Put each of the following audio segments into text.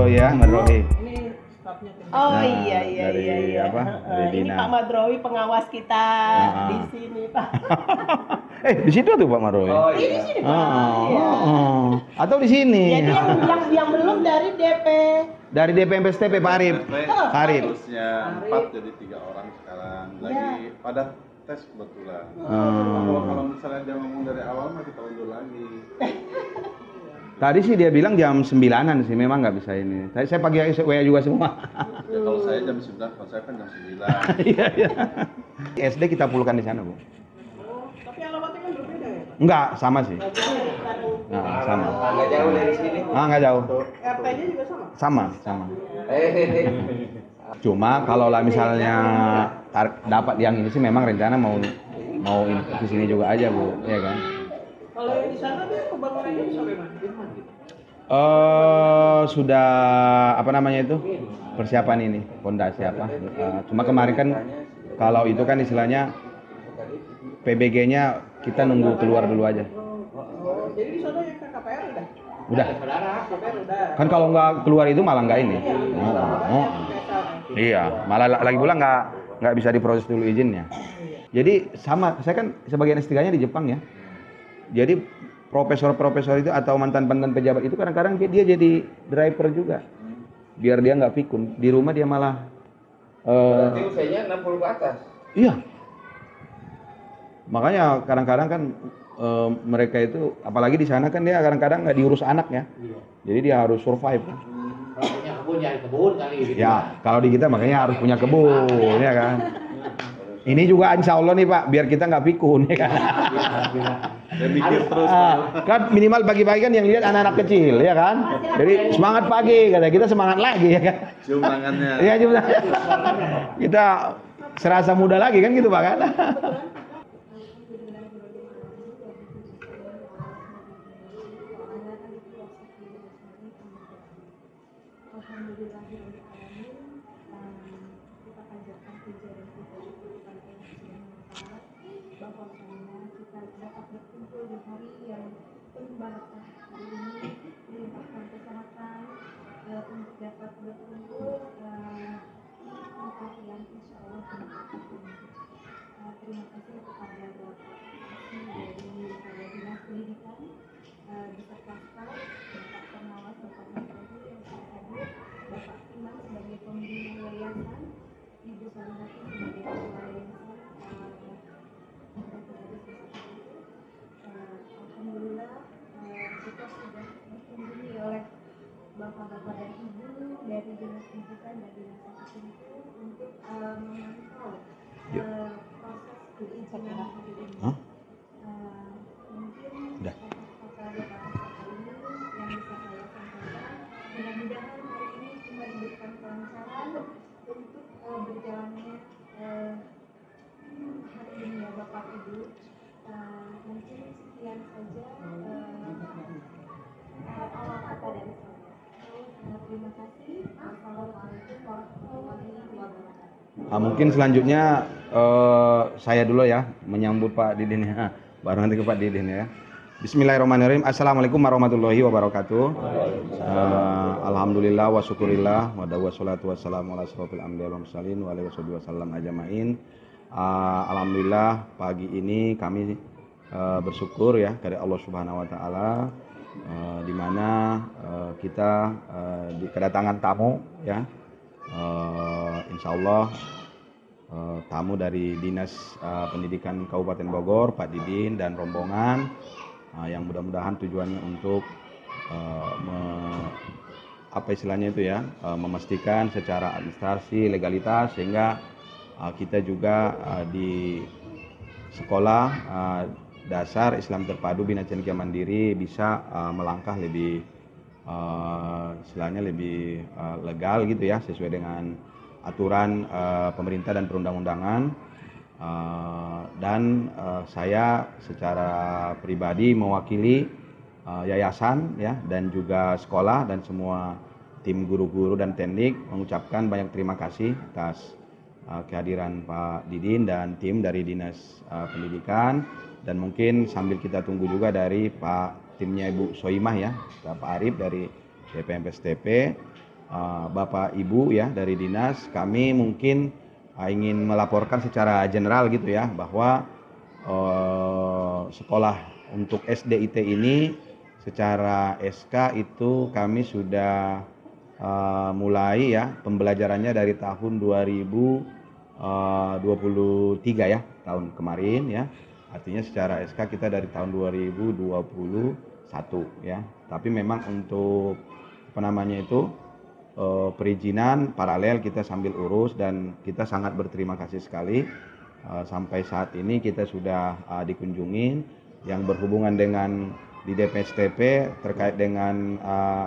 Madrowi ya, Madrowi. Ini stafnya. Oh Nah, iya. dari apa? Dari Ini Dina. Pak Madrowi pengawas kita di sini Pak. Di situ tuh Pak Madrowi. Oh Ini di iya. sini Pak. Iya. Atau di sini. Jadi yang belum dari DP. Dari DPM STP Pak Arif. Arif. Harusnya 4 jadi 3 orang sekarang. Lagi pada tes kebetulan. Kalau misalnya dia ngomong dari awal mah kita undur lagi. Tadi sih dia bilang jam 9-an sih, memang nggak bisa ini. Tadi saya pagi WA juga semua. Ya, kalau saya jam 9, kalau saya kan jam 9. Iya. SD kita pulkan di sana, Bu. Oh, tapi alamatnya kan berbeda ya? Enggak, sama sih. Nah, sama. Nggak jauh dari sini. Nggak jauh. RT-nya juga sama? Sama. Cuma kalau lah misalnya dapat yang ini sih memang rencana mau ke sini juga aja, Bu, ya kan? Kalau yang di sana dia pembangunannya sampai mana? Sudah apa namanya itu? Persiapan ini, pondasi apa? Cuma kemarin kan kalau itu kan istilahnya PBG-nya kita nunggu keluar dulu aja. Oh, jadi di sana yang KKPR udah? Udah. KKPR udah. Kan kalau nggak keluar itu malah nggak ini. Iya, malah lagi pula nggak bisa diproses dulu izinnya. Jadi sama, saya kan sebagian S3-nya di Jepang ya. Jadi profesor-profesor itu atau mantan-mantan pejabat itu kadang-kadang dia jadi driver juga. Biar dia nggak pikun. Di rumah dia malah Berarti usianya 60 ke atas. iya. Makanya kadang-kadang kan mereka itu apalagi di sana kan dia kadang-kadang nggak diurus anak ya. Jadi dia harus survive kan. Kalau punya kebun jadi kebun kali gitu. Ya, kalau di kita makanya harus punya kebun ya kan. Ini juga insya Allah nih Pak, biar kita nggak pikun ya kan. Dan mikir terus. Kan minimal pagi-pagi kan yang lihat anak-anak kecil ya kan. Jadi semangat pagi kata kita semangat lagi ya kan. Cium tangannya. Iya cium tangan. Kita serasa muda lagi kan gitu Pak kan. Terima kasih kepada Bapak dari Dinas Pendidikan beserta staf, Bapak pengawas, Bapak Menteri yang sudah hadir, Bapak Imam sebagai pembina yayasan, Ibu Sarihati sebagai ketua yayasan. Alhamdulillah kita sudah dikunjungi oleh bapak-bapak dan ibu dari Dinas Pendidikan dan Dinas Pendidikan untuk memantau proses perizinan ini. Mungkin kata-kata bapak ini yang bisa saya sampaikan. Mudah-mudahan hari ini cuma diberikan kelancaran untuk berjalannya hari ini ya Bapak Ibu. Mungkin sekian saja awal kata dari saya. Terima kasih. Assalamualaikum warahmatullahi wabarakatuh. Mungkin selanjutnya saya dulu ya menyambut Pak Didin ya. Baru nanti ke Pak Didin ya. Bismillahirrahmanirrahim. Assalamualaikum warahmatullahi wabarakatuh. Alhamdulillah wa syukurillah wa wassalatu wassalamu ala asrofil anbiya'i wal mursalin wa alihi wasallam ajmain. Alhamdulillah pagi ini kami bersyukur ya kepada Allah Subhanahu wa taala di mana kita kedatangan tamu ya. Insyaallah tamu dari Dinas Pendidikan Kabupaten Bogor, Pak Didin dan rombongan yang mudah-mudahan tujuannya untuk apa istilahnya itu ya, memastikan secara administrasi legalitas sehingga kita juga di sekolah dasar Islam Terpadu Bina Cendekia Mandiri bisa melangkah lebih istilahnya lebih legal gitu ya, sesuai dengan aturan pemerintah dan perundang-undangan. Dan saya secara pribadi mewakili yayasan ya dan juga sekolah dan semua tim guru-guru dan teknik mengucapkan banyak terima kasih atas kehadiran Pak Didin dan tim dari Dinas Pendidikan, dan mungkin sambil kita tunggu juga dari Pak timnya Ibu Soimah ya, Pak Arif dari DPM STP. Bapak Ibu ya dari dinas, kami mungkin ingin melaporkan secara general gitu ya bahwa sekolah untuk SDIT ini secara SK itu kami sudah mulai ya pembelajarannya dari tahun 2023 ya, tahun kemarin ya. Artinya secara SK kita dari tahun 2021 ya. Tapi memang untuk apa namanya itu perizinan paralel kita sambil urus, dan kita sangat berterima kasih sekali sampai saat ini kita sudah dikunjungin yang berhubungan dengan di DPSTP terkait dengan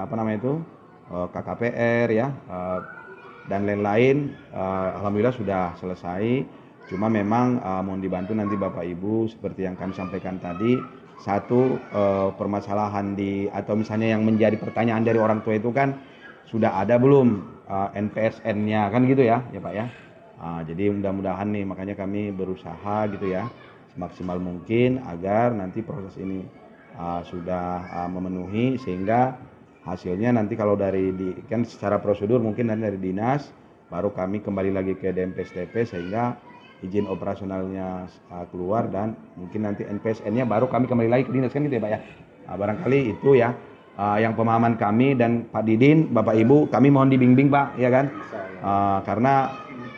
apa namanya itu KKPR ya dan lain-lain. Alhamdulillah sudah selesai. Cuma memang mohon dibantu nanti Bapak Ibu seperti yang kami sampaikan tadi, satu permasalahan atau misalnya yang menjadi pertanyaan dari orang tua itu kan sudah ada belum NPSN-nya kan gitu ya Pak ya. Jadi mudah-mudahan nih, makanya kami berusaha gitu ya semaksimal mungkin agar nanti proses ini sudah memenuhi, sehingga hasilnya nanti kalau kan secara prosedur mungkin nanti dari dinas baru kami kembali lagi ke DMPSTP sehingga izin operasionalnya keluar, dan mungkin nanti NPSN-nya baru kami kembali lagi ke dinas kan gitu ya Pak ya. Barangkali itu ya yang pemahaman kami, dan Pak Didin, Bapak Ibu, kami mohon dibimbing Pak ya kan, karena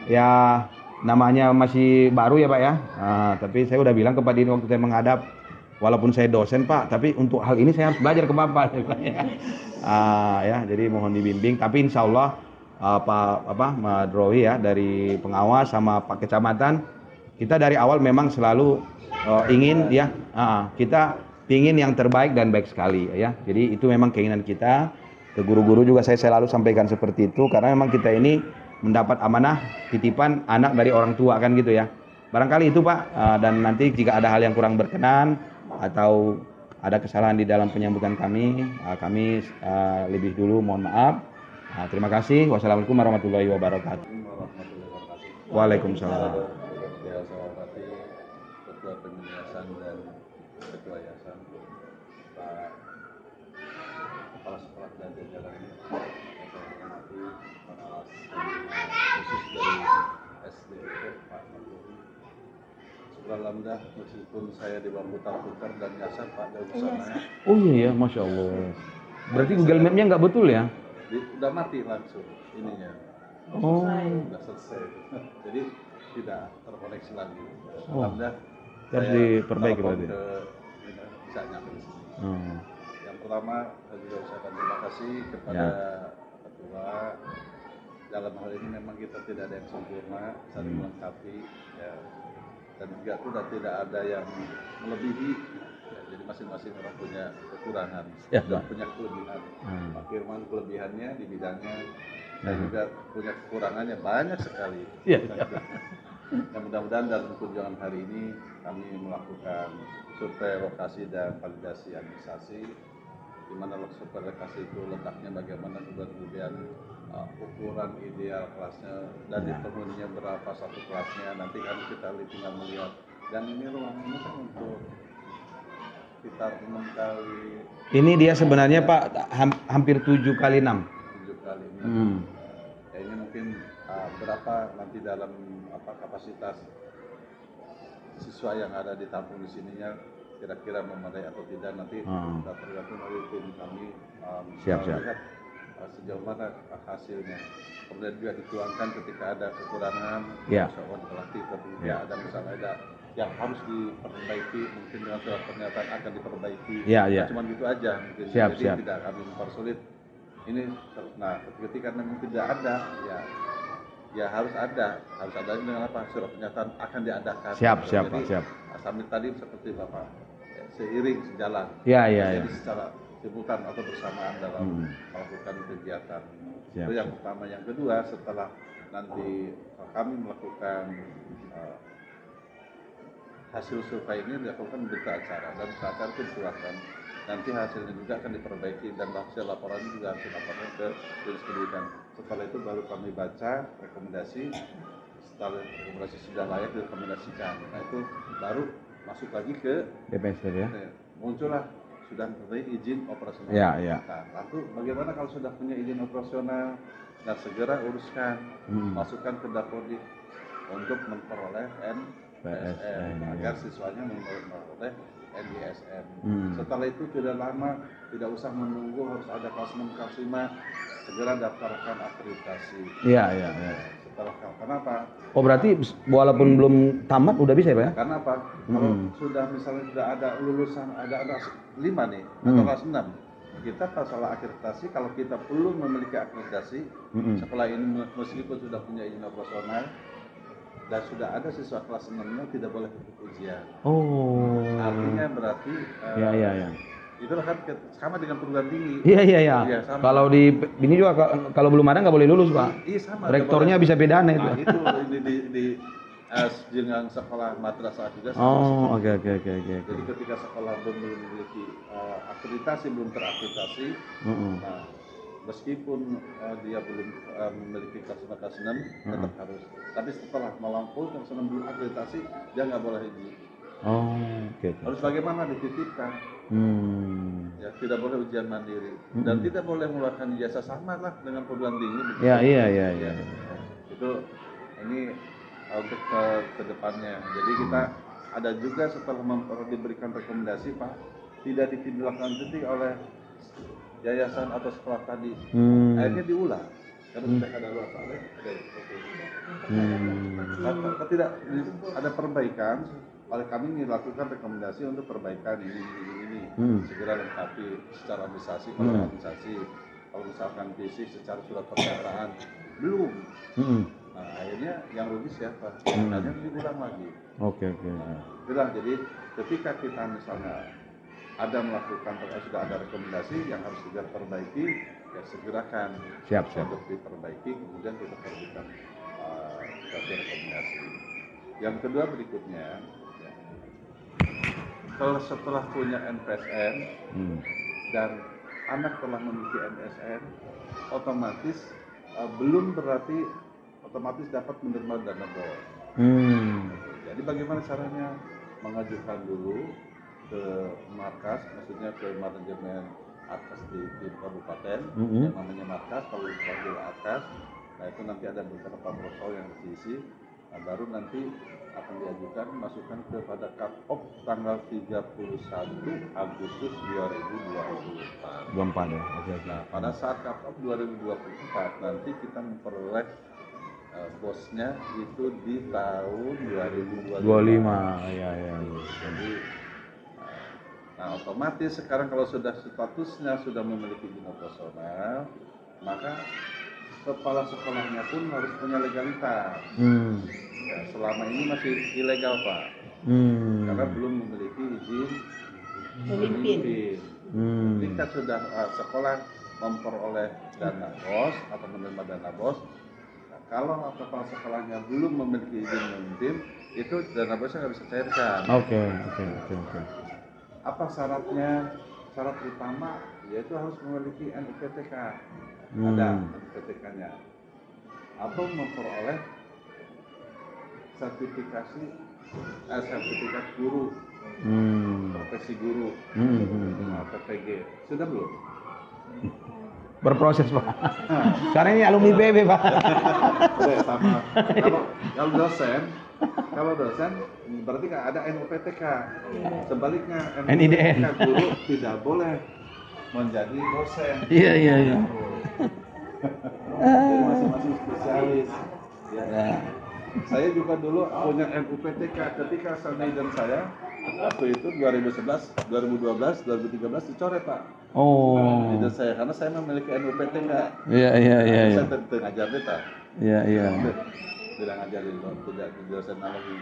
ya namanya masih baru ya Pak ya. Tapi saya udah bilang ke Pak Didin waktu saya menghadap, walaupun saya dosen Pak, tapi untuk hal ini saya harus belajar ke Bapak ya. Ya jadi mohon dibimbing, tapi insya Allah Pak Madrowi ya dari pengawas sama Pak Kecamatan, kita dari awal memang selalu ingin ya kita ingin yang terbaik dan baik sekali ya. Jadi itu memang keinginan kita. Ke guru-guru juga saya selalu sampaikan seperti itu, karena memang kita ini mendapat amanah titipan anak dari orang tua kan gitu ya. Barangkali itu Pak, dan nanti jika ada hal yang kurang berkenan atau ada kesalahan di dalam penyambutan kami lebih dulu mohon maaf. Terima kasih. Wassalamualaikum warahmatullahi wabarakatuh. Waalaikumsalam. Ya, saya hormati Ketua Pengyayasan dan Ketua Yayasan, Pak Kepala Sekolah dan jajaran ini. Saya hormati pengawas khusus dari SDIT Pak Madrowi. Alhamdulillah, meskipun saya di bawah putar-putar dan nyasar Pak jauh ke sana. Oh iya ya, Masya Allah. Berarti Google Map-nya nggak betul ya? Udah mati langsung ininya. Oh. Udah selesai. Jadi tidak terkoneksi lagi. Alhamdulillah. Harus diperbaiki berarti. Bisa nyampe di sini. Yang pertama saya juga ucapkan terima kasih kepada Ketua. Dalam hal ini memang kita tidak ada yang sempurna, saling melengkapi ya. Dan juga sudah tidak ada yang melebihi ya, jadi masing-masing orang punya kekurangan dan punya kelebihan. Pak Firman kelebihannya di bidangnya dan juga punya kekurangannya banyak sekali. Dan mudah-mudahan dalam kunjungan hari ini kami melakukan survei lokasi dan validasi administrasi, di mana survei lokasi itu letaknya bagaimana, juga kemudian ukuran ideal kelasnya dan dipenuhinya berapa satu kelasnya. Nanti kan kita tinggal melihat, dan ini ruangan ini kan untuk sekitar 6 kali. Ini dia sebenarnya Pak hampir 7 kali 6. 7 kali 6. Ya, ini mungkin berapa nanti dalam kapasitas siswa yang ada ditampung di sininya, kira-kira memadai atau tidak, nanti kita tergantung dari tim kami melihat sejauh mana hasilnya. Kemudian juga dituangkan ketika ada kekurangan, soal relatif, kemudian ada misalnya ada yang harus diperbaiki, mungkin dengan surat pernyataan akan diperbaiki. Cuma gitu aja mungkin. Jadi tidak kami mempersulit ini. Nah, ketika memang tidak ada, ya harus ada dengan apa, surat pernyataan akan diadakan. Siap. Sambil tadi seperti Bapak seiring sejalan. Jadi secara simultan atau bersamaan dalam melakukan kegiatan. Itu yang pertama. Yang kedua, setelah nanti kami melakukan hasil survei ini dilakukan berita acara, dan berita acara itu dikeluarkan. Nanti hasilnya juga akan diperbaiki, dan hasil laporan juga harus dilaporkan ke Dinas Pendidikan. Setelah itu baru kami baca rekomendasi. Setelah rekomendasi sudah layak direkomendasikan, nah itu baru masuk lagi ke DPSTP ya. Muncullah sudah mempunyai izin operasional. Ya, ya. Nah, lalu bagaimana kalau sudah punya izin operasional? Nah, segera uruskan, masukkan ke Dapodik untuk memperoleh NPSN agar siswanya memperoleh NISN. Setelah itu tidak lama, tidak usah menunggu harus ada kelas 6, kelas 5, segera daftarkan akreditasi. Iya, iya, iya. Setelah kenapa? Oh, berarti walaupun belum tamat udah bisa ya, Pak? Karena apa? Kalau sudah misalnya sudah ada lulusan, ada anak 5 nih, atau kelas 6, kita masalah akreditasi, kalau kita belum memiliki akreditasi, sekolah ini meskipun sudah punya izin operasional dan sudah ada siswa kelas 6-nya tidak boleh ikut ujian. Oh. Artinya berarti Iya, iya, iya. itu kan sama dengan perguruan tinggi. Iya, iya, iya. Iya, sama. Kalau di ini juga kalau belum ada nggak boleh lulus, Pak. Iya, sama. Rektornya bisa beda itu. Nah, itu di dengan sekolah madrasah juga sama. Oh, oke. Jadi ketika sekolah belum memiliki akreditasi, belum terakreditasi, nah, meskipun dia belum memiliki kelas 5, kelas 6, tetap harus. Tapi setelah melampaui kelas 6 belum akreditasi, dia nggak boleh izin. Oh, oke. Harus bagaimana? Dititipkan. Ya, tidak boleh ujian mandiri dan tidak boleh mengeluarkan ijazah, sama lah dengan perguruan tinggi. Ya, iya. Itu ini untuk ke depannya. Jadi kita ada juga setelah diberikan rekomendasi, Pak, tidak ditindaklanjuti oleh yayasan atau sekolah tadi. Akhirnya diulang karena sudah ada luar sana. Tidak ada perbaikan. Oleh kami dilakukan rekomendasi untuk perbaikan ini. Segera lengkapi secara administrasi, organisasi. Kalau misalkan fisik secara surat pernyataan belum. Nah, akhirnya yang rugi siapa? Akhirnya diulang lagi. Oke. Itulah, jadi ketika kita misalnya ada melakukan sudah ada rekomendasi yang harus segera perbaiki, ya segerakan. Siap. Untuk diperbaiki, kemudian kita terbitkan suatu rekomendasi. Yang kedua berikutnya, kalau setelah punya NPSN dan anak telah memiliki NSN, otomatis belum berarti otomatis dapat menerima dana BOS. Jadi bagaimana caranya? Mengajukan dulu ke markas, maksudnya ke manajemen Arkas di kabupaten, yang namanya markas, kalau dipanggil Arkas. Nah, itu nanti ada beberapa proposal yang diisi. Nah, baru nanti akan diajukan masukkan kepada Cut-Off tanggal 31 Agustus 2024. Ya. Oke. Nah, pada saat Cut-Off 2024 nanti kita memperoleh bosnya itu di tahun 2025. Ya. Jadi nah, otomatis sekarang kalau sudah statusnya sudah memiliki izin operasional, maka kepala sekolahnya pun harus punya legalitas. Ya, selama ini masih ilegal, Pak, karena belum memiliki izin memimpin. Ketika sudah sekolah memperoleh dana BOS atau menerima dana BOS, nah, kalau kepala sekolahnya belum memiliki izin memimpin, itu dana BOS-nya nggak bisa cairkan. Oke. Apa syaratnya? Syarat utama yaitu harus memiliki NIPTK. Ada NIPTK-nya, atau memperoleh sertifikat guru, profesi guru, PPG. Sudah belum? Berproses, Pak. Karena ini alumni PB, Pak. Sama. Kalau dosen berarti nggak ada NIPTK. Sebaliknya NIPTK guru tidak boleh menjadi dosen. Iya. Jadi masing-masing spesialis. Ya. Saya juga dulu punya NUPTK ketika sarjana saya waktu itu 2011, 2012, 2013 dicoret, Pak. Oh. Ijazah saya karena saya memiliki NUPTK. Iya. Saya tidak ngajar beta. Iya. Tidak ngajarin loh, tidak dosen lagi.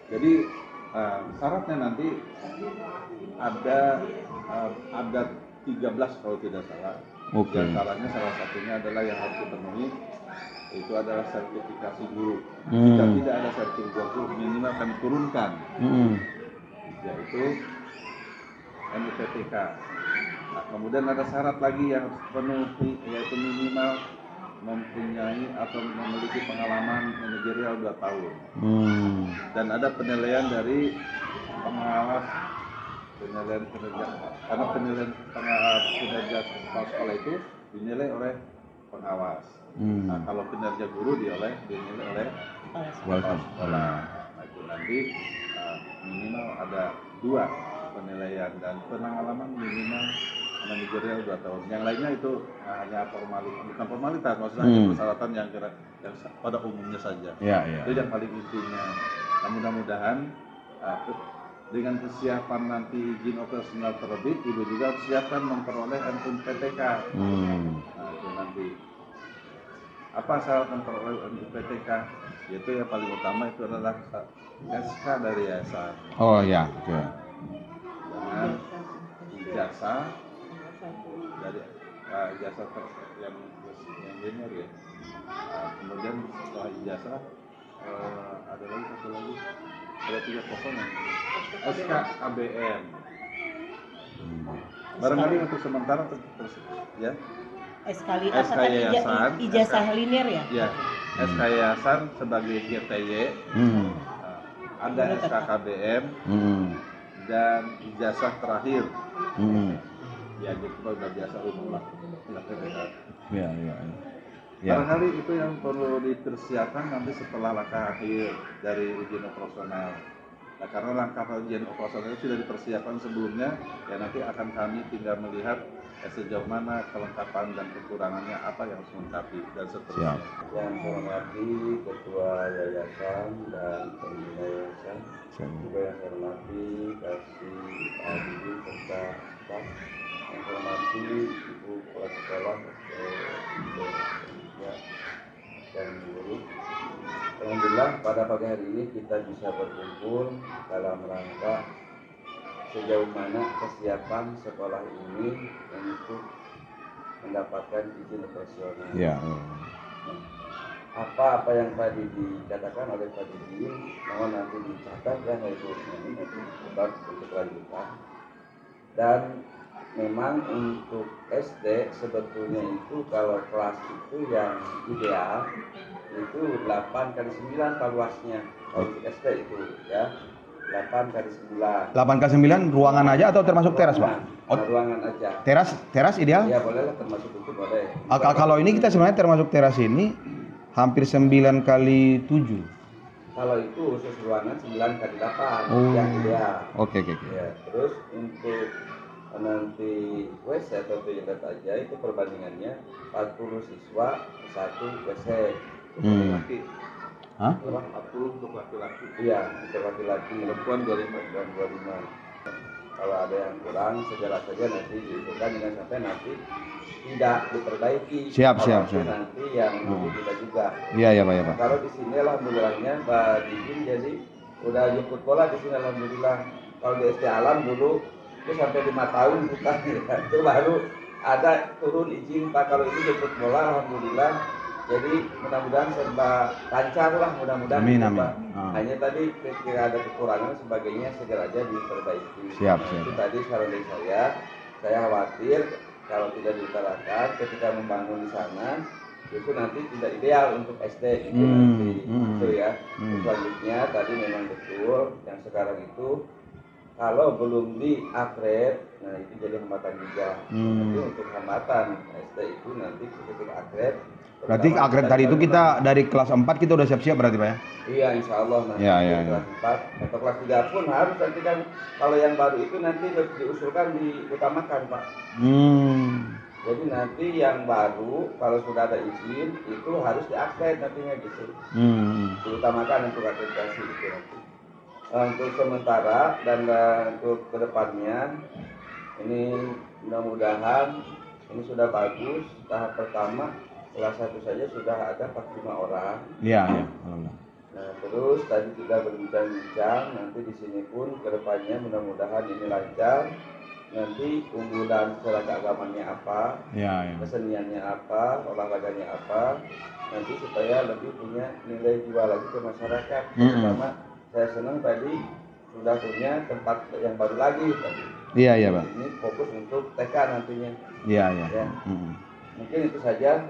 Jadi syaratnya nanti ada 13 kalau tidak salah. Oke. Di antaranya salah satunya adalah yang harus dipenuhi itu adalah sertifikasi guru. Hmm. Jika tidak ada sertifikasi guru, minimal kami turunkan, yaitu NIPTK. Nah, kemudian ada syarat lagi yang harus dipenuhi, yaitu minimal mempunyai atau memiliki pengalaman manajerial 2 tahun. Dan ada penilaian dari pengawas penilaian kinerja, karena penilaian kinerja kepala sekolah itu dinilai oleh pengawas. Nah, kalau kinerja guru dinilai oleh kepala sekolah. Nah, itu nanti minimal ada 2 penilaian dan pengalaman minimal manajerial 2 tahun. Yang lainnya itu hanya formalitas, bukan formalitas, maksudnya hanya persyaratan yang pada umumnya saja. Itu yang paling intinya. Nah, mudah-mudahan dengan kesiapan nanti izin operasional terbit, ibu juga siapkan memperoleh NUPTK. Nah, itu nanti. Apa syarat memperoleh NUPTK? Yaitu yang paling utama itu adalah SK dari yayasan. Oh ya, oke. Dengan ijazah dari ijazah yang junior ya. Kemudian setelah ijazah ada lagi satu lagi, ada 3 pokoknya. SK KBM. Barangkali untuk sementara terus ya. SK yayasan, ijazah linear ya? Ya, SK yayasan sebagai GTY. Ada SK KBM dan ijazah terakhir. Ya, gitu udah biasa umum lah. Ya. Barangkali itu yang perlu dipersiapkan nanti setelah langkah akhir dari ujian operasional. Nah, karena langkah ujian operasional itu sudah dipersiapkan sebelumnya, ya nanti akan kami tinggal melihat sejauh mana kelengkapan dan kekurangannya apa yang harus melengkapi dan seterusnya. Yang saya hormati Ketua Yayasan dan Pembina Yayasan, juga yang saya hormati Kasih Adibi serta staf, yang saya hormati Ibu Kepala Sekolah, dan guru. Alhamdulillah pada pagi hari ini kita bisa berkumpul dalam rangka sejauh mana kesiapan sekolah ini untuk mendapatkan izin operasional. Apa yang tadi dikatakan oleh Pak Didi, mohon nanti dicatat ya, itu nanti untuk lanjutan. Dan memang untuk SD sebetulnya itu kalau kelas itu yang ideal itu 8x9 Pak luasnya. Kalau untuk SD itu ya 8x9. 8x9 ruangan aja atau termasuk teras, Pak? Ruangan aja. Teras ideal? Ya boleh lah, termasuk itu boleh. Kalau ini kita sebenarnya termasuk teras ini hampir 9x7. Kalau itu khusus ruangan 9x8 yang ideal. Oke. Ya, terus untuk nanti WC atau toilet aja itu perbandingannya 40 siswa 1 WC. Laki. Hah? 40 untuk laki-laki. Iya, untuk laki-laki. Perempuan 25. Dan 25. Kalau ada yang kurang segera saja nanti diusulkan dengan sampai nanti tidak diperbaiki. Siap. Nanti yang kita juga. Iya Pak. Kalau di sini alhamdulillahnya Mbak Didin jadi udah jemput bola di sini alhamdulillah. Kalau di SD Alam dulu itu sampai 5 tahun bukan ya. Itu baru ada turun izin Pak. Kalau itu jemput bola alhamdulillah. Jadi mudah-mudahan serba lancar lah, mudah-mudahan. Amin. Hanya tadi ketika ada kekurangan sebagainya segera aja diperbaiki. Siap. Itu tadi saran dari saya khawatir kalau tidak diutarakan ketika membangun di sana itu nanti tidak ideal untuk SD itu nanti itu ya. Selanjutnya tadi memang betul yang sekarang itu kalau belum di-upgrade, nah itu jadi hambatan juga. Nanti untuk hambatan SD itu nanti ketika upgrade. Berarti upgrade tadi itu kita dari kelas 4 kita udah siap-siap berarti Pak ya? Iya insya Allah nanti kelas 4 atau kelas 3 pun harus nanti kan kalau yang baru itu nanti diusulkan diutamakan Pak. Jadi nanti yang baru kalau sudah ada izin itu harus di-upgrade nantinya gitu. Diutamakan untuk akreditasi itu nanti. Untuk sementara dan untuk kedepannya ini mudah-mudahan ini sudah bagus. Tahap pertama kelas 1 saja sudah ada 45 orang. Iya. Nah terus tadi kita berbincang-bincang nanti di sini pun kedepannya mudah-mudahan ini lancar. Nanti unggulan secara keagamannya apa, keseniannya apa, olahraganya apa, nanti supaya lebih punya nilai jual lagi ke masyarakat. Pertama saya senang tadi sudah punya tempat yang baru lagi tadi. Iya Pak. Ini fokus untuk TK nantinya. Iya. Ya. Mungkin itu saja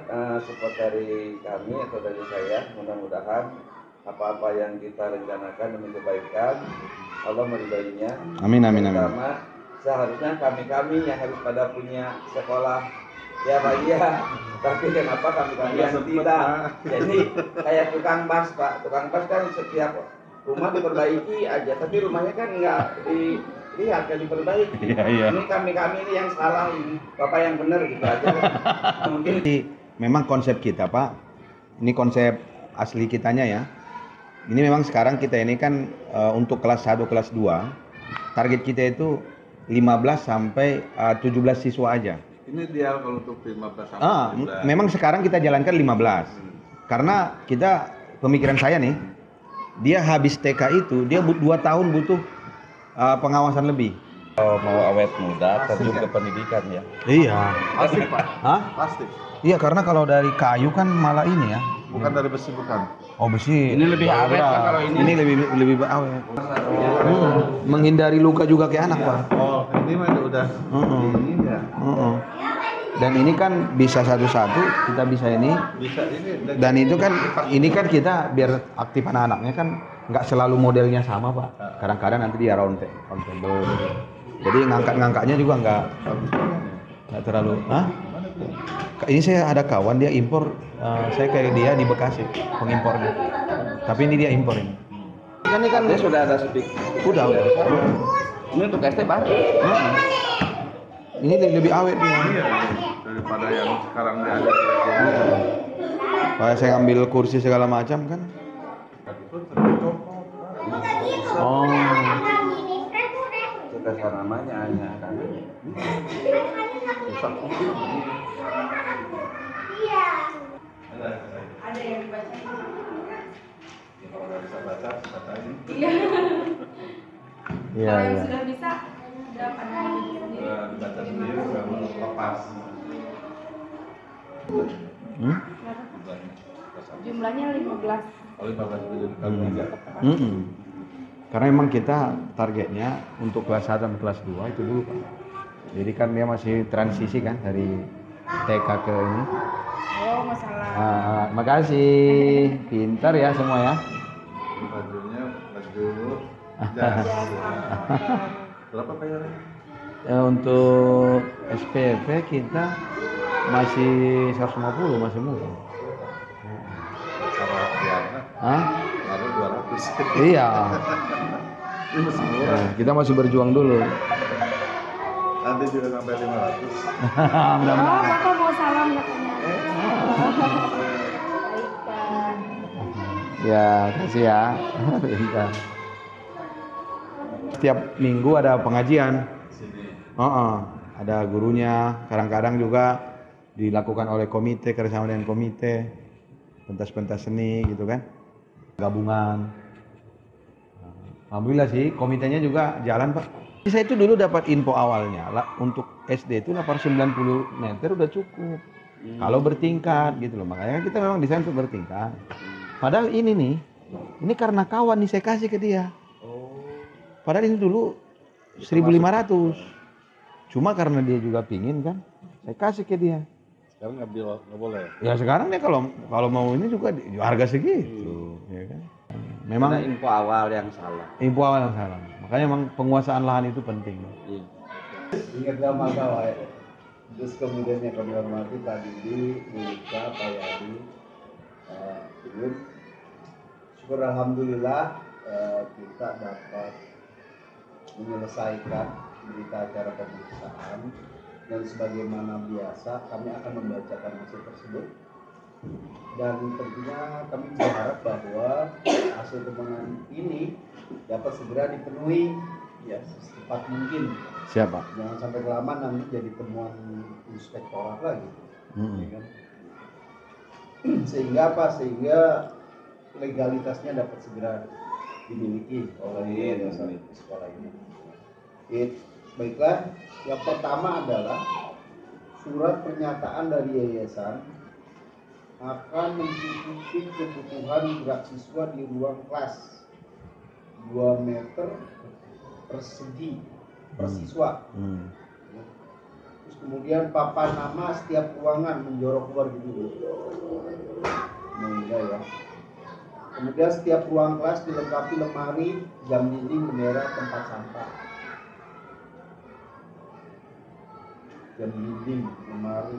support dari kami atau dari saya. Mudah-mudahan apa-apa yang kita rencanakan demi kebaikan Allah meridainya. Amin. Terutama seharusnya kami yang harus pada punya sekolah ya Pak iya. Tapi kenapa kami yang tidak? Jadi kayak tukang bas Pak, tukang bas kan setiap rumah diperbaiki aja, tapi rumahnya kan nggak dilihat, nggak diperbaiki. Iya. Ini kami ini yang salah, ini Bapak yang benar gitu aja. Mungkin memang konsep kita Pak, ini konsep asli kitanya ya. Ini memang sekarang kita ini kan untuk kelas 1, kelas 2, target kita itu 15 sampai 17 siswa aja. Ini dia kalau untuk 15 sampai 17. Memang sekarang kita jalankan 15. Karena kita, pemikiran saya nih, dia habis TK itu, dia 2 tahun butuh pengawasan lebih. kalau mau awet muda terjun ke pendidikan ya. Iya. Plastik Pak. Hah? Plastik. Iya, karena kalau dari kayu kan malah ini ya. Bukan dari besi bukan. Oh besi. Ini lebih awet Pak kalau ini. Ini lebih awet. Menghindari luka juga kayak anak Pak. Oh, ini mah udah. Ini ya. Dan ini kan bisa satu-satu, kita bisa ini. Bisa ini. Dan itu kan, ini kan kita biar aktif anak-anaknya kan nggak selalu modelnya sama Pak. Kadang-kadang nanti dia roundtable. Jadi ngangkatnya juga nggak terlalu. Hah? Ini saya ada kawan dia impor, saya kayak dia di Bekasi pengimpornya. Tapi ini dia impor ini. Kan ini kan Dia sudah ada speak. udah. Ini untuk ST Pak. Ini lebih awet dia. Iya, daripada yang sekarang diajak. Kayak saya ngambil kursi segala macam kan. Oh. Kita namanya hanya kan. Ada yang dibaca. Kalau nggak bisa baca, bacain. Iya. Iya, Kalau yang iya. sudah bisa, udah pada sendiri. Dibaca sendiri kalau lepas. Jumlahnya 15. Oh, 15 tujuh kali 3. Karena memang kita targetnya untuk kelas 1 dan kelas 2 itu dulu Pak. Jadi kan dia masih transisi kan dari TK ke ini. Oh, masalah. Makasih, pintar ya semua ya. Bajunya baju jas. Berapa bayarnya? Untuk SPP kita masih 150, masih murah. Sama Tiana. Hah? Lalu 200. Iya. Ini masih murah. Nah, kita masih berjuang dulu. Nanti juga sampai 500. Oh, Mudah-mudahan. Bapak mau salam katanya. Baikkan. Ya, kasih ya. Pintar. Setiap minggu ada pengajian. Ada gurunya. Kadang-kadang juga dilakukan oleh komite, kerjasama dengan komite, pentas-pentas seni gitu kan, gabungan. Alhamdulillah sih, komitenya juga jalan Pak. Saya itu dulu dapat info awalnya untuk SD itu 890 meter udah cukup. Kalau bertingkat gitu loh, makanya kita memang desain untuk bertingkat. Padahal ini nih, ini karena kawan nih saya kasih ke dia. Padahal ini dulu 1.500. Cuma karena dia juga pingin kan, saya kasih ke dia. Sekarang nggak boleh. Ya sekarang nih kalau mau ini juga harga segitu, ya kan. Memang Ada info awal yang salah. info awal yang salah. Makanya memang penguasaan lahan itu penting. Iya. Ingat lama kawan. Terus kemudian yang kami hormati Pak Didi, Bu Ika, Pak Yadi, Ibu. Syukur alhamdulillah kita dapat menyelesaikan berita acara pemeriksaan dan sebagaimana biasa kami akan membacakan hasil tersebut. Dan tentunya kami berharap bahwa hasil temuan ini dapat segera dipenuhi ya secepat mungkin. Siapa? Jangan sampai kelamaan nanti jadi temuan inspektorat lagi. Ya kan? Sehingga apa? Sehingga legalitasnya dapat segera dimiliki oleh yayasan sekolah ini. Baiklah, yang pertama adalah surat pernyataan dari yayasan akan mencukupi kebutuhan gerak siswa di ruang kelas 2 meter persegi per siswa. Terus kemudian papan nama setiap ruangan menjorok keluar gitu. Enggak ya. Kemudian setiap ruang kelas dilengkapi lemari, jam dinding, bendera, tempat sampah. jam dinding, lemari.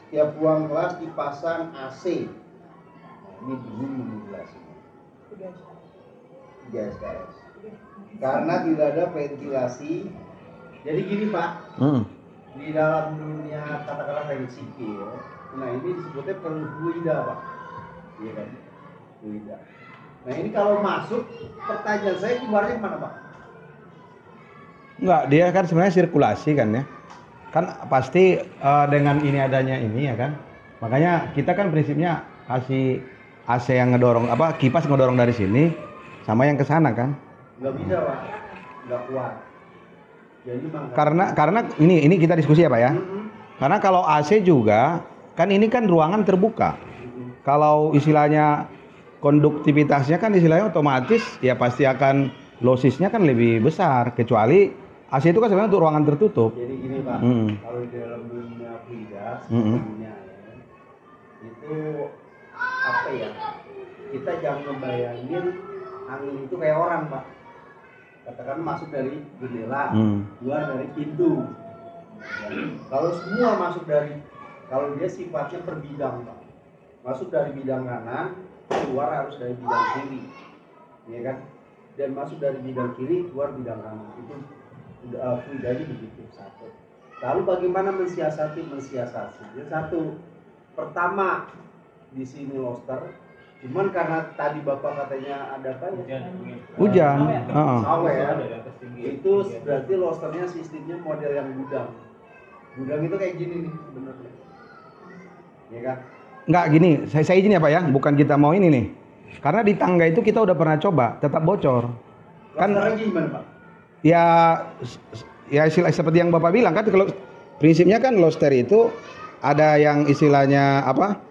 Setiap ruang kelas dipasang AC. Nah, ini dulu ventilasi. 3 SKS. Karena tidak ada ventilasi. Jadi gini Pak, di dalam dunia katakanlah teknik sipil, nah ini disebutnya fluida Pak, iya kan, fluida. Nah ini kalau masuk, pertanyaan saya keluarnya mana Pak? Enggak, dia kan sebenarnya sirkulasi kan ya. Kan pasti dengan ini adanya ini ya kan. Makanya kita kan prinsipnya kasih AC yang ngedorong kipas ngedorong dari sini sama yang ke sana kan. Nggak bisa Pak, nggak kuat. Jadi karena ini kita diskusi ya Pak ya. Karena kalau AC juga kan ini kan ruangan terbuka. Kalau istilahnya konduktivitasnya kan istilahnya otomatis ya pasti akan losisnya kan lebih besar, kecuali AC itu kan sebenarnya untuk ruangan tertutup. Jadi gini Pak, kalau di dalam dunia fluida, dunia ya, itu apa ya? Kita jangan membayangin angin itu kayak orang Pak. Katakan masuk dari jendela, keluar dari pintu. Ya. Kalau semua masuk dari, kalau dia sifatnya per bidang Pak. Masuk dari bidang kanan, keluar harus dari bidang kiri, ya kan? Dan masuk dari bidang kiri, keluar bidang kanan. Itu fluidanya begitu satu. Lalu bagaimana mensiasati? Yang satu, pertama di sini loster. Cuman karena tadi Bapak katanya ada apa ya? Hujan. Sawer. Itu berarti losternya sistemnya model yang gudang. Gudang itu kayak gini nih sebenarnya. Ya kan? Enggak gini, saya izin ya Pak ya, bukan kita mau ini nih. Karena di tangga itu kita udah pernah coba, tetap bocor. Kan gimana Pak? Ya seperti yang Bapak bilang kan, kalau prinsipnya kan loster itu ada yang istilahnya apa?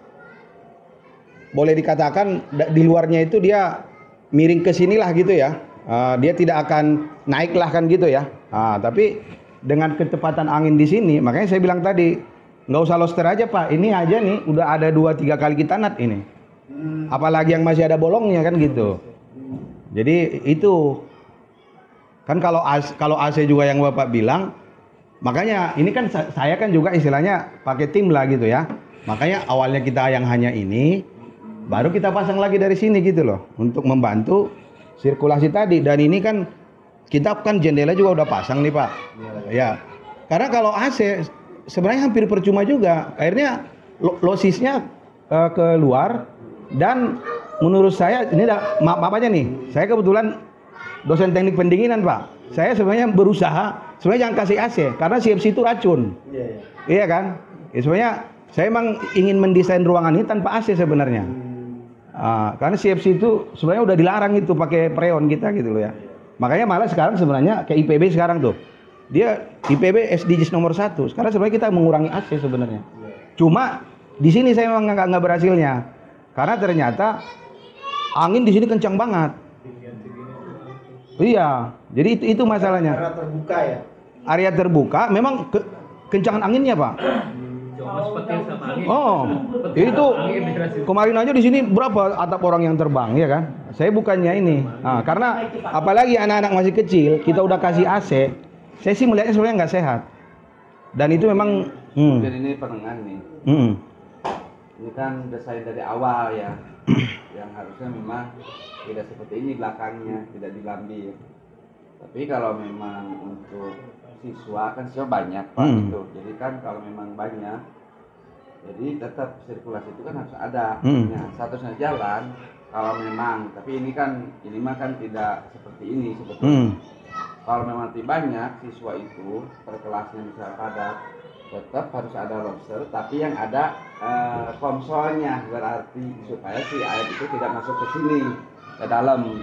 Boleh dikatakan di luarnya itu dia miring ke sinilah gitu ya. Dia tidak akan naik lah kan gitu ya. Tapi dengan kecepatan angin di sini, makanya saya bilang tadi nggak usah loster aja Pak. Ini aja nih udah ada 2-3 kali kita nat ini. Apalagi yang masih ada bolongnya kan gitu. Jadi itu kan kalau AC juga yang Bapak bilang, makanya ini kan saya kan juga istilahnya pakai tim lah gitu ya. Makanya awalnya kita yang hanya ini, baru kita pasang lagi dari sini gitu loh, untuk membantu sirkulasi tadi. Dan ini kan kita kan jendela juga udah pasang nih Pak. Ya, karena kalau AC sebenarnya hampir percuma juga. Akhirnya losisnya keluar. Dan menurut saya ini maaf aja nih, saya kebetulan dosen teknik pendinginan Pak. Saya sebenarnya berusaha sebenarnya jangan kasih AC karena CFC itu racun. Iya kan? Ya, sebenarnya saya emang ingin mendesain ruangan ini tanpa AC sebenarnya. Karena CFC itu sebenarnya udah dilarang itu pakai freon kita gitu loh ya. Makanya malah sekarang sebenarnya kayak IPB sekarang tuh. Dia IPB SDGs nomor 1. Sekarang sebenarnya kita mengurangi AC sebenarnya. Cuma di sini saya memang nggak berhasilnya. Karena ternyata angin di sini kencang banget. Iya, jadi itu masalahnya. Area terbuka ya. Area terbuka, memang kencangan anginnya Pak. Oh, itu kemarin aja di sini berapa atap orang yang terbang ya kan? Saya bukannya ini. Karena apalagi anak-anak masih kecil, kita udah kasih AC. Saya sih melihatnya sebenarnya nggak sehat. Dan itu memang. Dan ini penengan nih. Ini kan desain dari awal ya, yang harusnya memang tidak seperti ini belakangnya, tidak dilambil. Tapi kalau memang untuk siswa kan siswa banyak Pak gitu. Jadi kan kalau memang banyak, jadi tetap sirkulasi itu kan harus ada. Nah, satu-satunya jalan kalau memang, tapi ini mah kan tidak seperti ini sebetulnya. Kalau memang banyak siswa itu per kelasnya bisa padat, tetap harus ada lobster, tapi yang ada konsolnya, berarti supaya si air itu tidak masuk ke sini, ke dalam.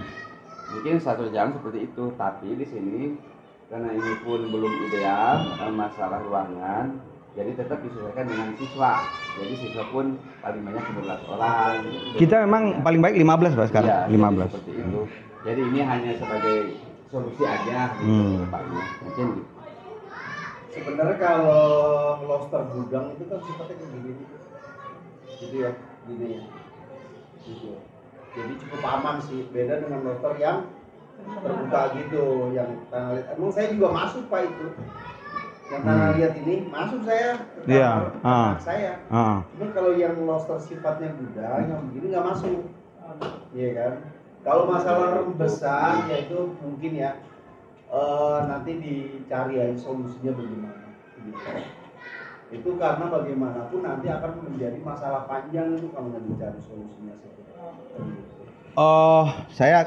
Mungkin satu jalan seperti itu, tapi di sini karena ini pun belum ideal masalah ruangan, jadi tetap disesuaikan dengan siswa. Jadi siswa pun paling banyak 12 orang. Kita memang paling baik 15 Pak sekarang, ya, 15. Seperti itu. Jadi ini hanya sebagai solusi aja gitu, Paknya. Mungkin gitu. Sebenarnya kalau lobster gudang itu kan sifatnya kayak gini, gitu ya, gini ya, gitu. Jadi cukup aman sih, beda dengan lobster yang terbuka gitu, yang tanah liat. Emang saya juga masuk Pak itu, Yang tanah liat ini masuk saya ke Iya, kamar anak saya. Cuma kalau yang lobster sifatnya gudang yang begini nggak masuk. Iya kan? Kalau masalah besar ya itu mungkin ya nanti dicari aja solusinya bagaimana. Gitu. Itu karena bagaimanapun nanti akan menjadi masalah panjang itu kalau nggak dicari solusinya. Oh, saya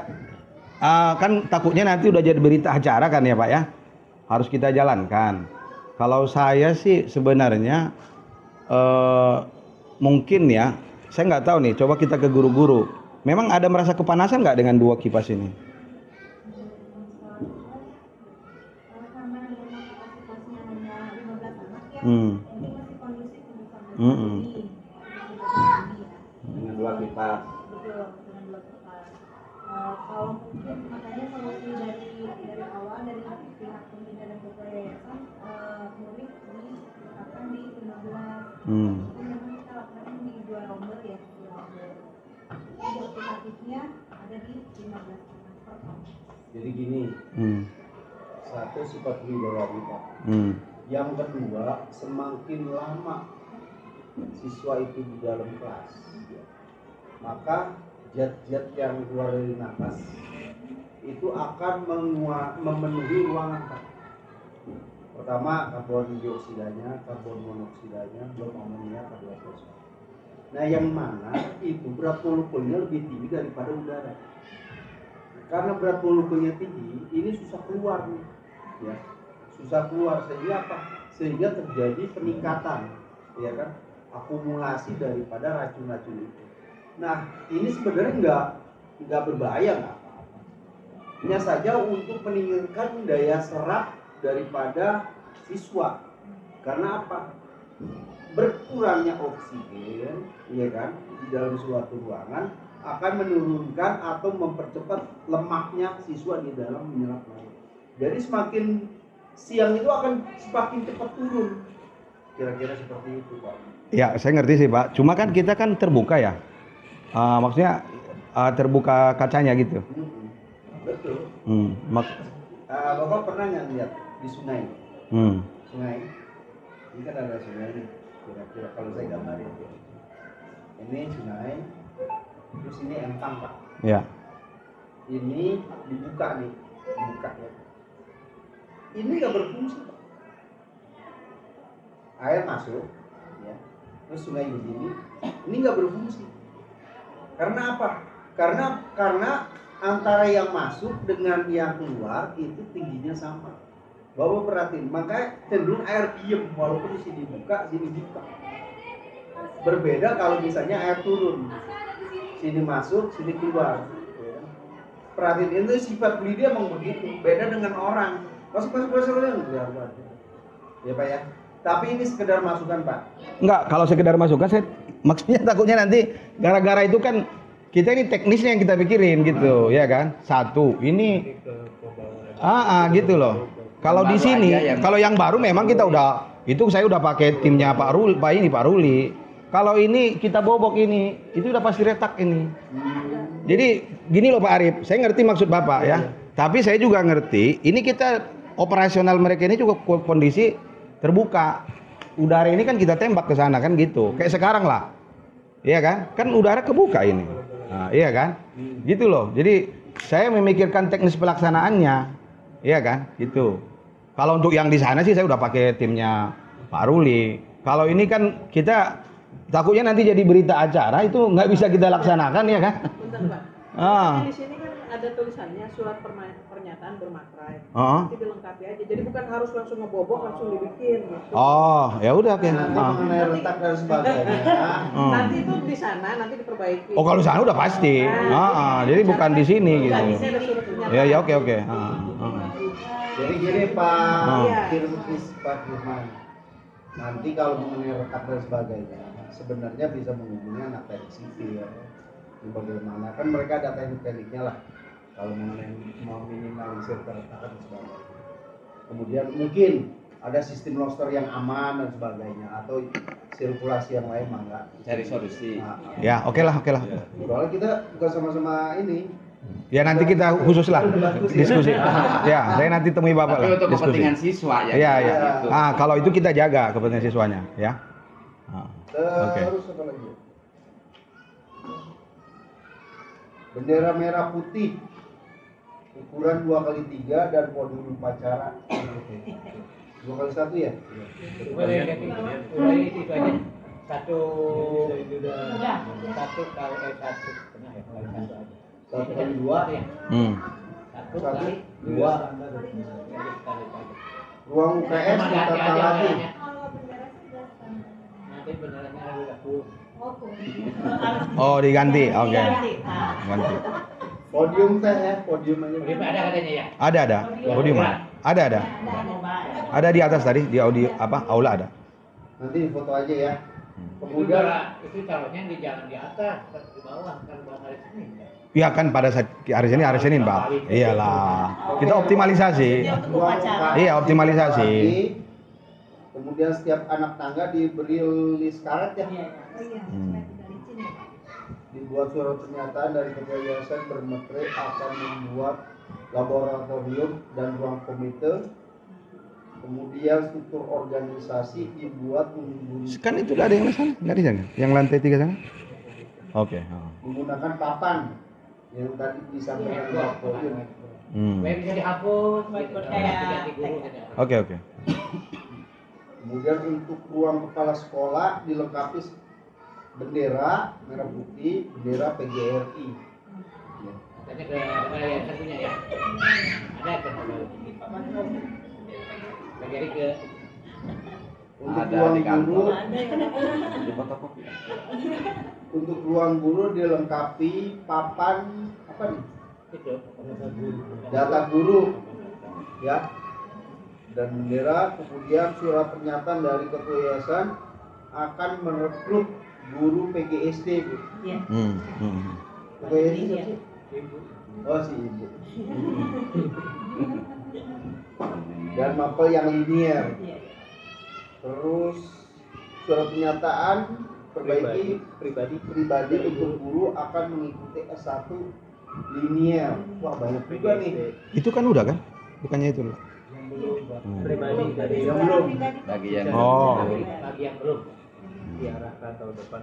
kan takutnya nanti udah jadi berita acara kan ya Pak ya, harus kita jalankan. Kalau saya sih sebenarnya mungkin ya, saya nggak tahu nih, coba kita ke guru-guru. Memang ada merasa kepanasan nggak dengan 2 kipas ini? Dengan 2 kipas. Betul, dengan 2 kipas. Kalau mungkin makanya solusi dari awal dari pihak pembina dan ketua yayasan murid ini akan di 15. Itu memang kita lakukan di 2 rombel ya, 2 rombel. Alternatifnya ada di 15 per tahun. Jadi gini, satu sifat budaya Pak. Yang kedua, semakin lama siswa itu di dalam kelas, maka zat-zat yang keluar dari nafas itu akan memenuhi ruangan Pak. Pertama karbon dioksidanya, karbon monoksidanya, belum amonia, K2SO. Nah yang mana itu berat molekulnya lebih tinggi daripada udara. Karena berat molekulnya tinggi, ini susah keluar nih, ya, susah keluar sehingga apa? Sehingga terjadi peningkatan, ya kan? Akumulasi daripada racun-racun itu. Nah ini sebenarnya nggak berbahaya, nggak apa-apa. Hanya saja untuk meningkatkan daya serap daripada siswa. Karena apa? Berkurangnya oksigen, ya kan, di dalam suatu ruangan akan menurunkan atau mempercepat lemaknya siswa di dalam menyerap laut. Jadi semakin siang itu akan semakin cepat turun. Kira-kira seperti itu Pak. Ya saya ngerti sih Pak, cuma kan kita kan terbuka ya, maksudnya terbuka kacanya gitu. Betul. Bapak pernah nggak lihat di sungai? Sungai, ini kan ada sungai nih. Kira-kira kalau saya gambarin, ini sungai, terus ini empang Pak. Ya. Ini dibuka nih, dibuka ya. Ini nggak berfungsi Pak. Air masuk, ya. Terus sungai begini, ini nggak berfungsi. Karena apa? Karena antara yang masuk dengan yang keluar itu tingginya sama. Bapak perhatiin, makanya cenderung air diem walaupun di sini buka, sini buka. Berbeda kalau misalnya air turun, sini masuk, sini keluar. Perhatiin itu sifat beli dia emang begitu. Beda dengan orang. Masuk ya Pak ya. Tapi ini sekedar masukan Pak. Enggak, kalau sekedar masukan saya maksudnya takutnya nanti gara-gara itu kan kita ini teknisnya yang kita pikirin gitu, ya kan? Satu, ini gitu loh. Kalau di sini, kalau yang baru memang kita udah itu saya udah pakai timnya Pak Ruli. Kalau ini kita bobok ini, itu udah pasti retak ini. Jadi gini loh Pak Arif, saya ngerti maksud Bapak ya. Tapi saya juga ngerti, ini kita operasional mereka ini juga kondisi terbuka. Udara ini kan kita tembak ke sana kan gitu. Kayak sekarang lah. Iya kan? Kan udara kebuka ini. Nah, iya kan? Gitu loh. Jadi saya memikirkan teknis pelaksanaannya. Iya kan? Gitu. Kalau untuk yang di sana sih saya udah pakai timnya Pak Ruli. Kalau ini kan kita takutnya nanti jadi berita acara itu nggak bisa kita laksanakan ya kan? Bentar Pak. Di sini kan ada tulisannya surat pernyataan bermaterai. Nanti dilengkapi aja. Jadi bukan harus langsung ngebobok langsung dibikin. Gitu. Oh, ya udah oke. Nanti mengenai retak dan sebagainya. Nanti itu di sana nanti diperbaiki. Oh, kalau di sana udah pasti. Jadi bukan di sini gitu. Di sini ada surat pernyataan. Ya oke. Jadi gini Pak Firman, nanti kalau mengenai retak dan sebagainya, sebenarnya bisa menghubungi anak teknik sipil. Bagaimana kan mereka ada teknik-tekniknya lah. Kalau mengenai mau minimalisir keretakan dan sebagainya. Kemudian mungkin ada sistem lobster yang aman dan sebagainya atau sirkulasi yang lain mangga. Cari solusi. Ya oke lah. Soalnya kita bukan sama-sama ini Ya nanti kita khusus lah diskusi. Ya, saya nanti temui Bapak Tapi lah. untuk Diskusi. kepentingan siswa ya. Iya, iya. Gitu. Kalau itu kita jaga kepentingan siswanya, ya. Oke. Terus apa lagi? Bendera merah putih ukuran 2x3 dan podium upacara 2x1 ya? Satu kali satu setengah ya, kali satu aja. 1x2 ya. Satu kali 2. Ruang UKS ditata lagi. Kalau bendera sih jelas standar. Nanti benderanya ada dapur. Oh, diganti. Oke. Ganti. Ganti. Podium teh ya, podium aja. Udah ada katanya ya. Ada. Podium ada. Ada. Ada di atas tadi, di aula ada. Nanti di foto aja ya. Kemudian Kemudian itu calonnya di jalan di atas, di bawah kan buat hari Senin. Iya kan pada saat hari Senin, Pak. Iyalah. Kita optimalisasi. ruang UKS Iya, optimalisasi. lagi. Kemudian setiap anak tangga diberi list karet ya. Oh iya, supaya tidak licin ya. Dibuat surat pernyataan dari ketua yayasan bermetre akan membuat laboratorium dan ruang komite. Kemudian struktur organisasi dibuat Kan itu ada yang di sana, nggak di sana? Yang lantai 3 sana? Oke. menggunakan papan yang tadi disampaikan Pak Podium. Supaya bisa dihapus, ganti guru gitu. Oke. Kemudian untuk ruang kepala sekolah dilengkapi bendera merah putih, bendera PGRI. Ya. Katanya ke yayasan punya ya. Ada kan jadi ke Untuk Ada ruang di kantor. guru, Di fotokopi. untuk ruang guru dilengkapi papan apa nih? itu Data guru, ya, dan bendera. Kemudian surat pernyataan dari ketua yayasan akan merekrut guru PGSD, Bu. Iya. Ketua yayasan siapa sih? Oh, si ibu. Dan mapel yang linear. Iya. Terus surat pernyataan pribadi untuk guru akan mengikuti S1 linear. Wah, banyak juga nih. Itu kan udah kan? Bukannya itu loh. pribadi dari Yang belum. Bagi yang bagi yang belum diarahkan tahun depan.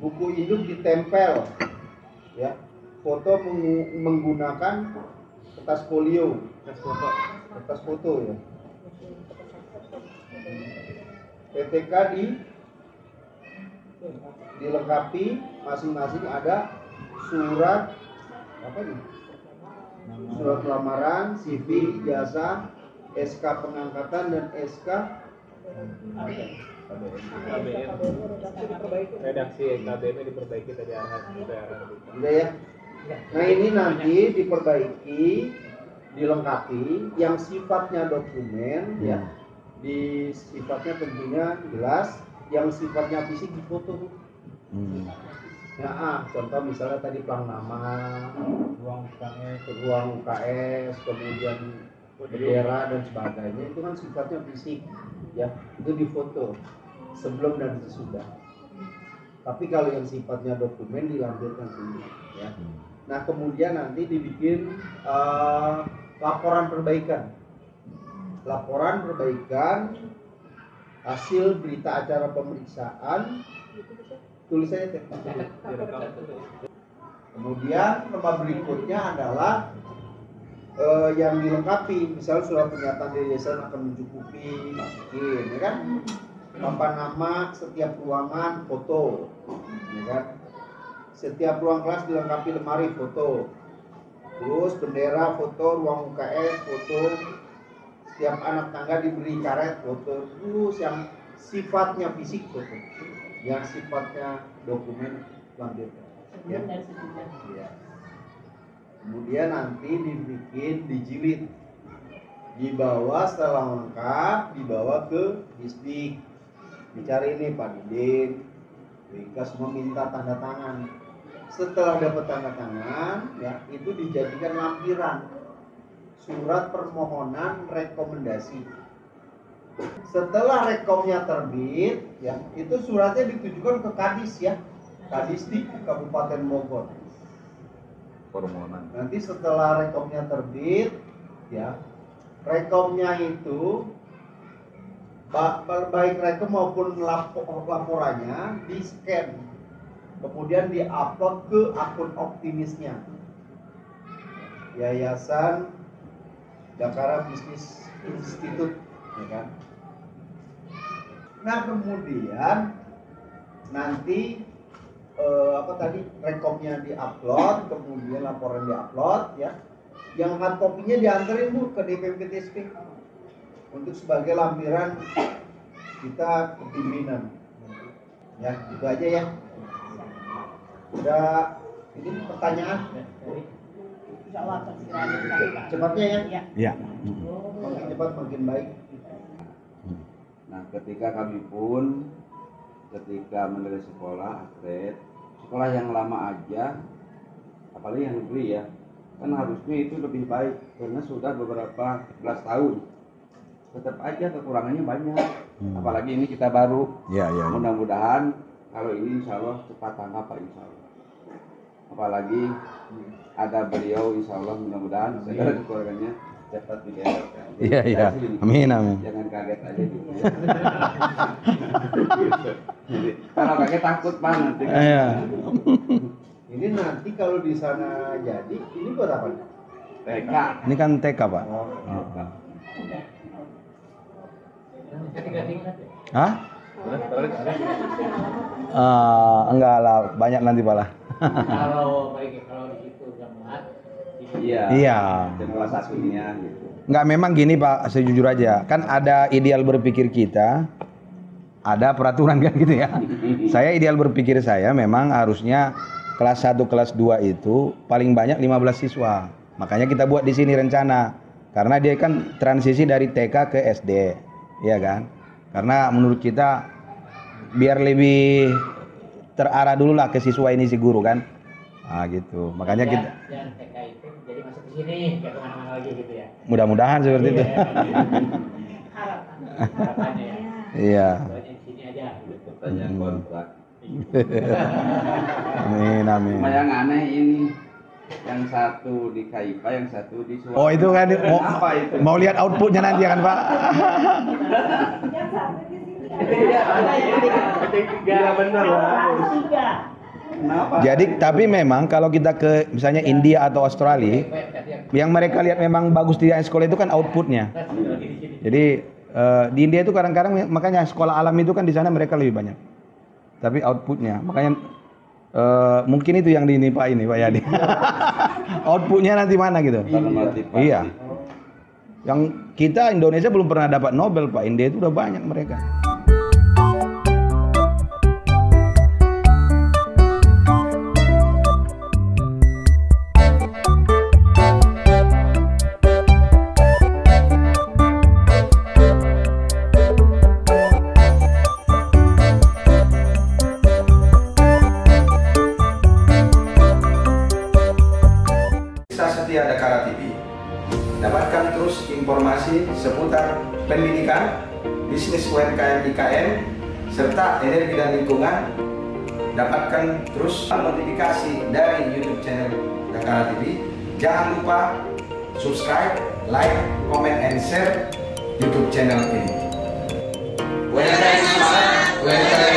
Buku hidup ditempel, ya. Foto menggunakan kertas folio, kertas foto ya. PTK dilengkapi masing-masing ada surat apa nih? Surat lamaran, CV, ijazah, SK pengangkatan dan SK Redaksi KBM diperbaiki tadi arahan udah ya. Nah ini nanti diperbaiki, dilengkapi yang sifatnya dokumen ya. Di sifatnya tentunya jelas, yang sifatnya fisik difoto. Ya, contoh misalnya tadi plang nama, ruang UKS, kemudian bendera dan sebagainya itu kan sifatnya fisik, ya itu difoto sebelum dan sesudah. Tapi kalau yang sifatnya dokumen dilampirkan sini, ya. Nah kemudian nanti dibikin laporan perbaikan hasil berita acara pemeriksaan, tulisannya kemudian nomor berikutnya adalah yang dilengkapi, misal surat pernyataan dari yayasan akan mencukupi, ya kan, papan nama setiap ruangan foto, ya kan, setiap ruang kelas dilengkapi lemari foto, terus bendera foto, ruang UKS foto, setiap anak tangga diberi karet foto, terus yang sifatnya fisik foto, yang sifatnya dokumen lampirkan. Ya. Ya. Kemudian nanti dijilid, dibawa setelah lengkap, dibawa ke Disdik, dicari ini Pak Didin, Wika semua minta tanda tangan. Setelah dapat tanda tangan, ya itu dijadikan lampiran surat permohonan rekomendasi. Setelah rekomnya terbit, ya itu suratnya ditujukan ke Kadis ya, Kadisdik Kabupaten Bogor. permohonan. Nanti setelah rekomnya terbit, ya, rekomnya itu baik rekom maupun laporannya di scan, kemudian diupload ke akun optimisnya, Yayasan Dakara Business Institute, ya kan? Nah kemudian nanti rekomnya diupload, kemudian laporan diupload, ya. Yang hard copy-nya dianterin Bu ke DPP TSP untuk sebagai lampiran kita kepimpinan. Ya, itu aja ya. Udah, ini pertanyaan. Insya Allah akan segera dilakukan. Cepatnya ya. Ya. Makin cepat makin baik. Nah, ketika menulis sekolah atlet, sekolah yang lama aja, apalagi yang negeri ya, kan harusnya itu lebih baik karena sudah beberapa belas tahun. Tetap aja kekurangannya banyak. Apalagi ini kita baru. Ya. Mudah-mudahan kalau ini insya Allah cepat tanggap Pak, insya Allah. Apalagi ada beliau, insya Allah mudah-mudahan segala kekurangannya cepat dibereskan. Iya. Amin. Jangan kaget aja gitu ya. Kalau kaget takut Pak nanti. Iya. Ini nanti kalau di sana jadi, ini buat apa? TK. Ini kan TK, Pak. Hah? Enggak lah, banyak nanti Pak lah. Kalau di situ jamaah Iya. Salah satunya gitu. Enggak, memang gini Pak, sejujur aja. Kan ada ideal berpikir kita, ada peraturan kan gitu ya. Saya ideal berpikir saya memang harusnya kelas 1, kelas 2 itu paling banyak 15 siswa. Makanya kita buat di sini rencana. Karena dia kan transisi dari TK ke SD. Iya kan? Karena menurut kita biar lebih terarah dulu lah ke siswa ini si guru kan. Nah gitu. Makanya kita dan TK itu jadi masuk ke sini, nggak kemana-mana lagi gitu ya. mudah-mudahan seperti itu. Harapannya ya. Iya. Soalnya di sini aja. Pertanyaan kontrak. Amin. Cuma yang aneh ini, yang satu di KIPA, yang satu di Suara. Oh itu kan Apa itu? mau lihat outputnya nanti kan Pak. Yang satu di sini. Iya benar lah. Kenapa? Jadi tapi memang kalau kita ke misalnya India atau Australia, yang mereka lihat memang bagus di sekolah itu kan outputnya. Jadi di India itu kadang-kadang makanya sekolah alam itu kan di sana mereka lebih banyak. Tapi outputnya, makanya mungkin itu yang ini Pak Yadi. Outputnya nanti mana gitu? Iya. Yang kita Indonesia belum pernah dapat Nobel Pak, India itu udah banyak mereka. Setia Dakara TV. Dapatkan terus informasi seputar pendidikan, bisnis UMKM IKN, serta energi dan lingkungan. Dapatkan terus notifikasi dari YouTube channel Dakara TV. Jangan lupa subscribe, like, comment, and share YouTube channel ini. UMKM semangat, UMKM